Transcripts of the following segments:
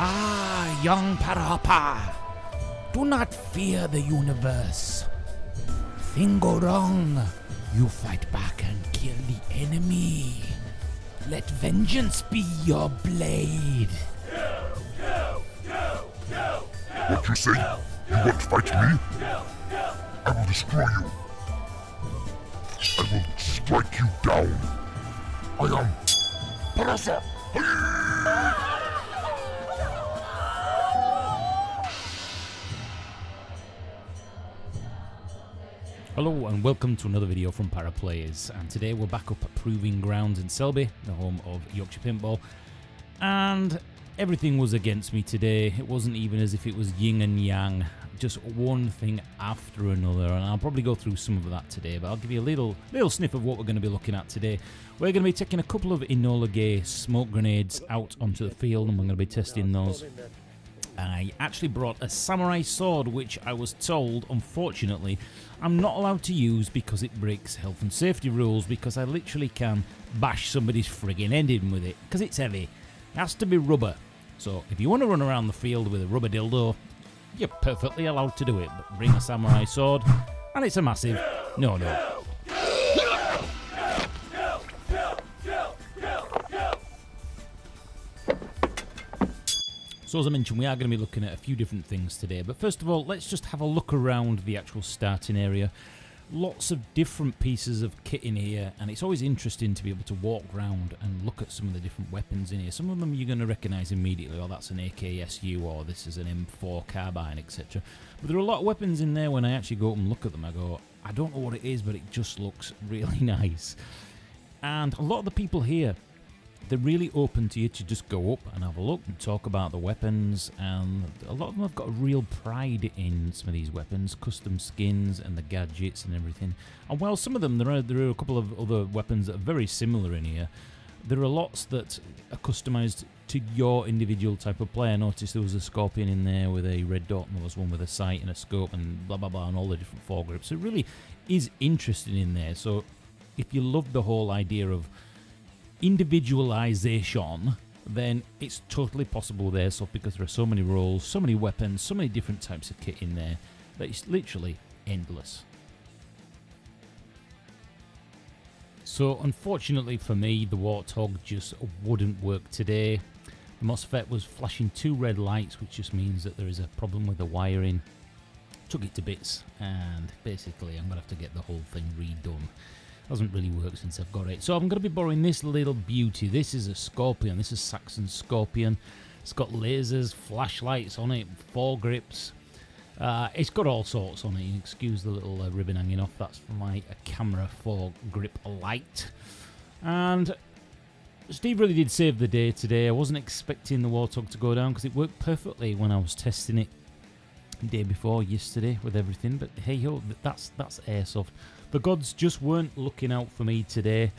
Ah, young Parapa, do not fear the universe. Thing go wrong, you fight back and kill the enemy. Let vengeance be your blade. What you say? You want to fight me? I will destroy you. I will strike you down. I am Parasa. Hello and welcome to another video from ParaPlays, and today we're back up at Proving Grounds in Selby, the home of Yorkshire Paintball, and everything was against me today. It wasn't even as if it was yin and yang, just one thing after another, and I'll probably go through some of that today, but I'll give you a little sniff of what we're going to be looking at today. We're going to be taking a couple of Enola Gaye smoke grenades out onto the field, and we're going to be testing those. I actually brought a samurai sword, which I was told, unfortunately, I'm not allowed to use because it breaks health and safety rules, because I literally can bash somebody's friggin' head in with it, because it's heavy. It has to be rubber. So if you want to run around the field with a rubber dildo, you're perfectly allowed to do it, but bring a samurai sword, and it's a massive no-no. So as I mentioned, we are going to be looking at a few different things today, but first of all, let's just have a look around the actual starting area. Lots of different pieces of kit in here, and it's always interesting to be able to walk around and look at some of the different weapons in here. Some of them you're going to recognise immediately, oh, that's an AKSU, or this is an M4 carbine, etc. But there are a lot of weapons in there. When I actually go up and look at them, I go, I don't know what it is, but it just looks really nice. And a lot of the people here, they're really open to you to just go up and have a look and talk about the weapons, and a lot of them have got a real pride in some of these weapons, custom skins and the gadgets and everything. And while some of them, there are a couple of other weapons that are very similar in here, there are lots that are customised to your individual type of play. I noticed there was a Scorpion in there with a red dot, and there was one with a sight and a scope and blah blah blah, and all the different foregrips. So it really is interesting in there. So if you love the whole idea of individualization, then it's totally possible there. So because there are so many roles, so many weapons, so many different types of kit in there, that it's literally endless. So unfortunately for me, the Warthog just wouldn't work today. The MOSFET was flashing 2 red lights, which just means that there is a problem with the wiring. Took it to bits, and basically I'm going to have to get the whole thing redone. Doesn't really work since I've got it. So I'm going to be borrowing this little beauty. This is a Scorpion. This is Saxon Scorpion. It's got lasers, flashlights on it, foregrips. It's got all sorts on it. Excuse the little ribbon hanging off. That's for my camera foregrip light. And Steve really did save the day today. I wasn't expecting the Warthog to go down because it worked perfectly when I was testing it the day before yesterday with everything. But hey ho, that's Airsoft. The gods just weren't looking out for me today.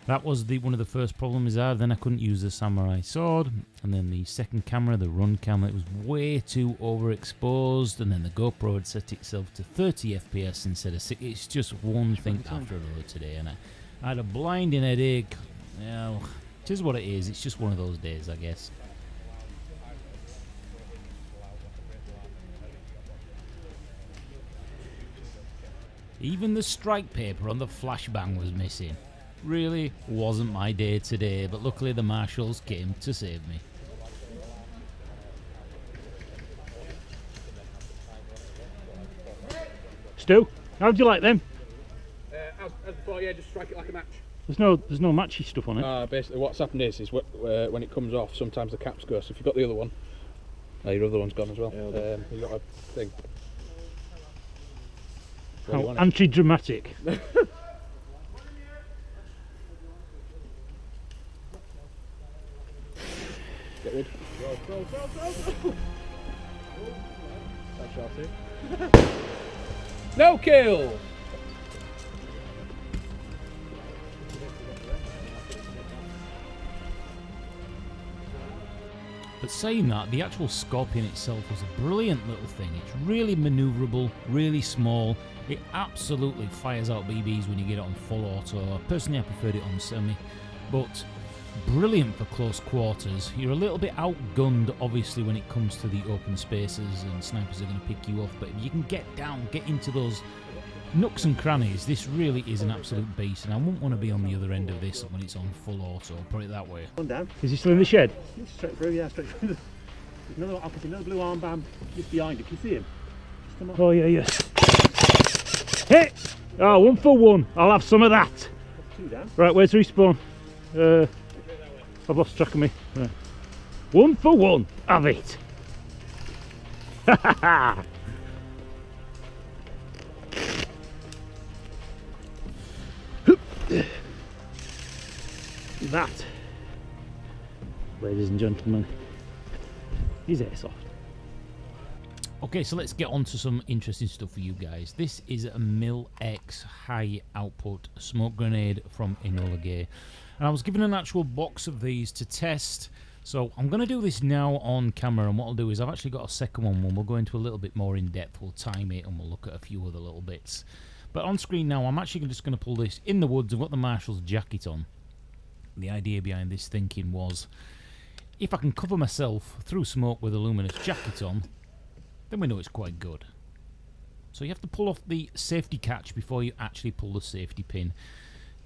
That was one of the first problems I had. Then I couldn't use the samurai sword, and then the second camera, the run camera, it was way too overexposed, and then the GoPro had set itself to 30 FPS instead of 6. It's just one thing after another today, and I had a blinding headache. You know, it is what it is. It's just one of those days, I guess. Even the strike paper on the flashbang was missing. Really wasn't my day today, but luckily the marshals came to save me. Stu, how do you like them? As before, yeah, just strike it like a match. There's no matchy stuff on it. Basically what's happened is when it comes off, sometimes the caps go, so if you've got the other one, your other one's gone as well. Yeah, you've got a thing. How anti-dramatic. Get rid. Go. That's shot it. No kill! But saying that, the actual Scorpion itself was a brilliant little thing. It's really manoeuvrable, really small. It absolutely fires out BBs when you get it on full auto. Personally, I preferred it on semi, but brilliant for close quarters. You're a little bit outgunned, obviously, when it comes to the open spaces, and snipers are going to pick you off. But if you can get down, get into those nooks and crannies, this really is an absolute beast. And I wouldn't want to be on the other end of this when it's on full auto, put it that way. One down. Is he still in the shed? It's straight through, yeah, straight through. There's another, I can see another blue armband just behind it. Can you see him? Just come on. Oh, yeah, yeah. Hit! Oh, 1 for 1. I'll have some of that. That's 2 down. Right, where's respawn? I've lost track of me. Right. 1 for 1. Have it. Ha ha ha. That, ladies and gentlemen, is Airsoft. Okay, so let's get on to some interesting stuff for you guys. This is a Mil-X high output smoke grenade from Enola Gaye. And I was given an actual box of these to test. So I'm going to do this now on camera, and what I'll do is I've actually got a second one. We'll go into a little bit more in depth. We'll time it and we'll look at a few other little bits. But on screen now, I'm actually just going to pull this in the woods. I've got the Marshal's jacket on. The idea behind this thinking was, if I can cover myself through smoke with a luminous jacket on, then we know it's quite good. So you have to pull off the safety catch before you actually pull the safety pin.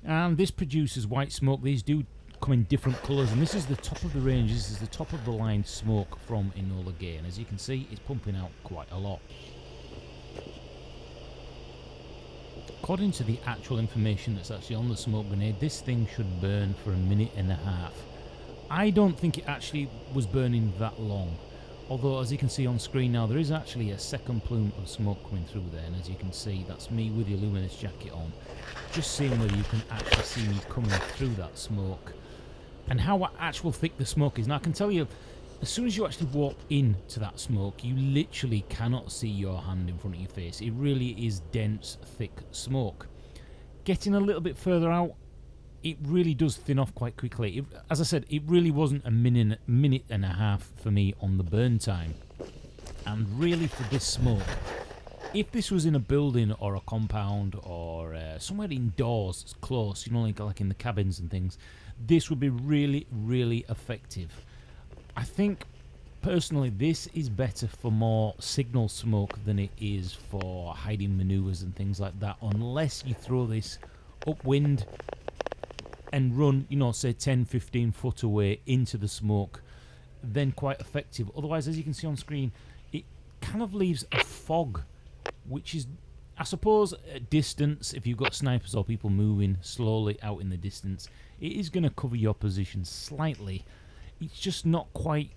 And this produces white smoke. These do come in different colours, and this is the top of the range. This is the top of the line smoke from Enola Gaye, and as you can see, it's pumping out quite a lot. According to the actual information that's actually on the smoke grenade, this thing should burn for 1.5 minutes. I don't think it actually was burning that long. Although, as you can see on screen now, there is actually a second plume of smoke coming through there, and as you can see, that's me with the luminous jacket on. Just seeing whether you can actually see me coming through that smoke, and how actual thick the smoke is. Now, I can tell you, as soon as you actually walk into that smoke, you literally cannot see your hand in front of your face. It really is dense, thick smoke. Getting a little bit further out, it really does thin off quite quickly. As I said, it really wasn't a minute and a half for me on the burn time. And really, for this smoke, if this was in a building or a compound or somewhere indoors close, you know, like in the cabins and things, this would be really, really effective. I think, personally, this is better for more signal smoke than it is for hiding manoeuvres and things like that, unless you throw this upwind and run, you know, say 10-15 foot away into the smoke, then quite effective. Otherwise, as you can see on screen, it kind of leaves a fog, which is, I suppose, at distance, if you've got snipers or people moving slowly out in the distance, it is going to cover your position slightly. It's just not quite,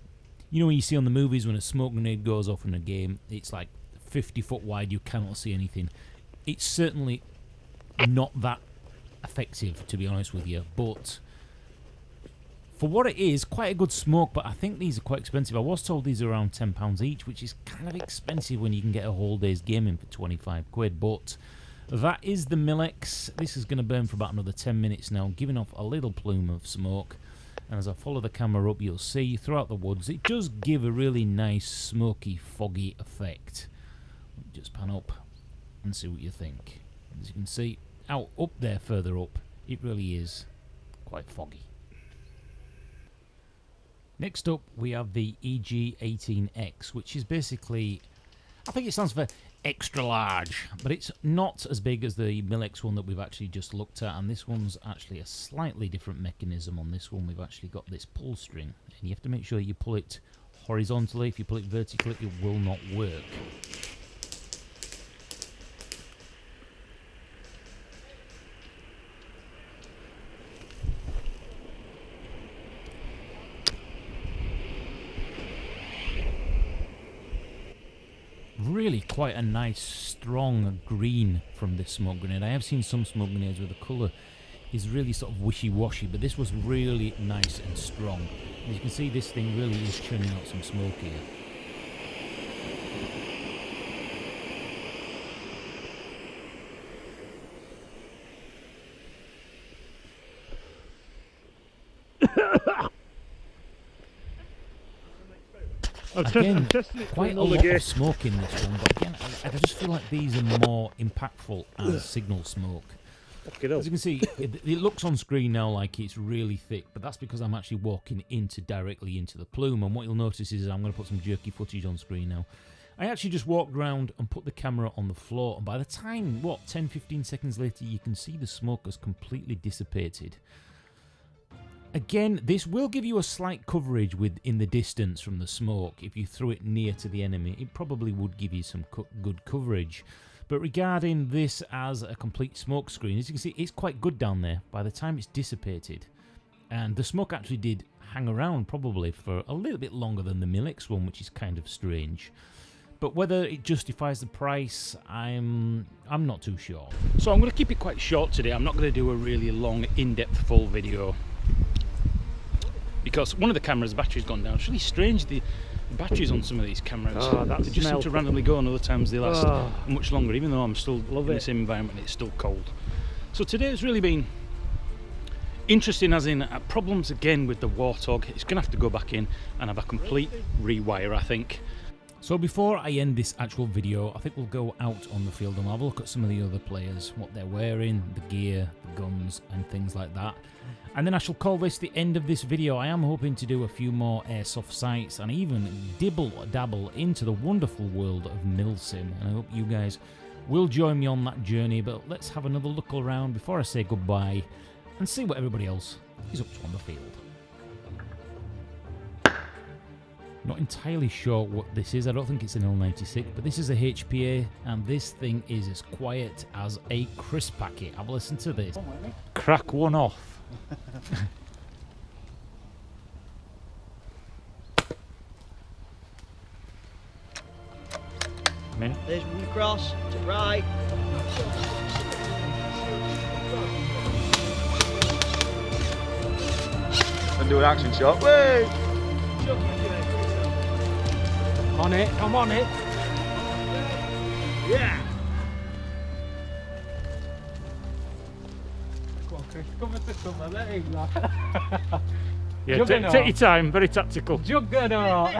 you know, when you see on the movies when a smoke grenade goes off in a game, it's like 50 foot wide, you cannot see anything. It's certainly not that effective, to be honest with you, but for what it is, quite a good smoke. But I think these are quite expensive. I was told these are around £10 each, which is kind of expensive when you can get a whole day's gaming for 25 quid. But that is the Mil-X. This is going to burn for about another 10 minutes now, giving off a little plume of smoke. And as I follow the camera up, you'll see throughout the woods, it does give a really nice smoky, foggy effect. Just pan up and see what you think. As you can see, out up there, further up, it really is quite foggy. Next up, we have the EG18X, which is basically, I think it stands for extra large, but it's not as big as the Mil-X one that we've actually just looked at, and this one's actually a slightly different mechanism. On this one, we've actually got this pull string, and you have to make sure you pull it horizontally. If you pull it vertically, it will not work. Really quite a nice strong green from this smoke grenade. I have seen some smoke grenades where the colour is really sort of wishy-washy, but this was really nice and strong. As you can see, this thing really is churning out some smoke here. Again, quite a lot of smoke in this one, but again, I just feel like these are more impactful as signal smoke. Fucking hell. As you can see, it looks on screen now like it's really thick, but that's because I'm actually walking directly into the plume. And what you'll notice is I'm going to put some jerky footage on screen now. I actually just walked around and put the camera on the floor, and by the time, 10-15 seconds later, you can see the smoke has completely dissipated. Again, this will give you a slight coverage in the distance from the smoke. If you threw it near to the enemy, it probably would give you some good coverage. But regarding this as a complete smoke screen, as you can see, it's quite good down there by the time it's dissipated. And the smoke actually did hang around probably for a little bit longer than the Milix one, which is kind of strange. But whether it justifies the price, I'm not too sure. So I'm going to keep it quite short today. I'm not going to do a really long, in-depth full video, because one of the cameras' battery's gone down. It's really strange, the batteries on some of these cameras. They just seem to randomly go, and other times they last much longer, even though I'm still in the same environment. It's still cold. So today has really been interesting, as in problems again with the Warthog. It's going to have to go back in and have a complete rewire, I think. So before I end this actual video, I think we'll go out on the field and have a look at some of the other players, what they're wearing, the gear, the guns and things like that. And then I shall call this the end of this video. I am hoping to do a few more airsoft sites and even dabble into the wonderful world of milsim. And I hope you guys will join me on that journey. But let's have another look around before I say goodbye and see what everybody else is up to on the field. Not entirely sure what this is. I don't think it's an L96, but this is a HPA, and this thing is as quiet as a crisp packet. Have a listen to this. Crack one off. There's one across to right. And do an action shot. Wait! On it, I'm on it. Yeah! Yeah, take your time, very tactical. Juggernaut!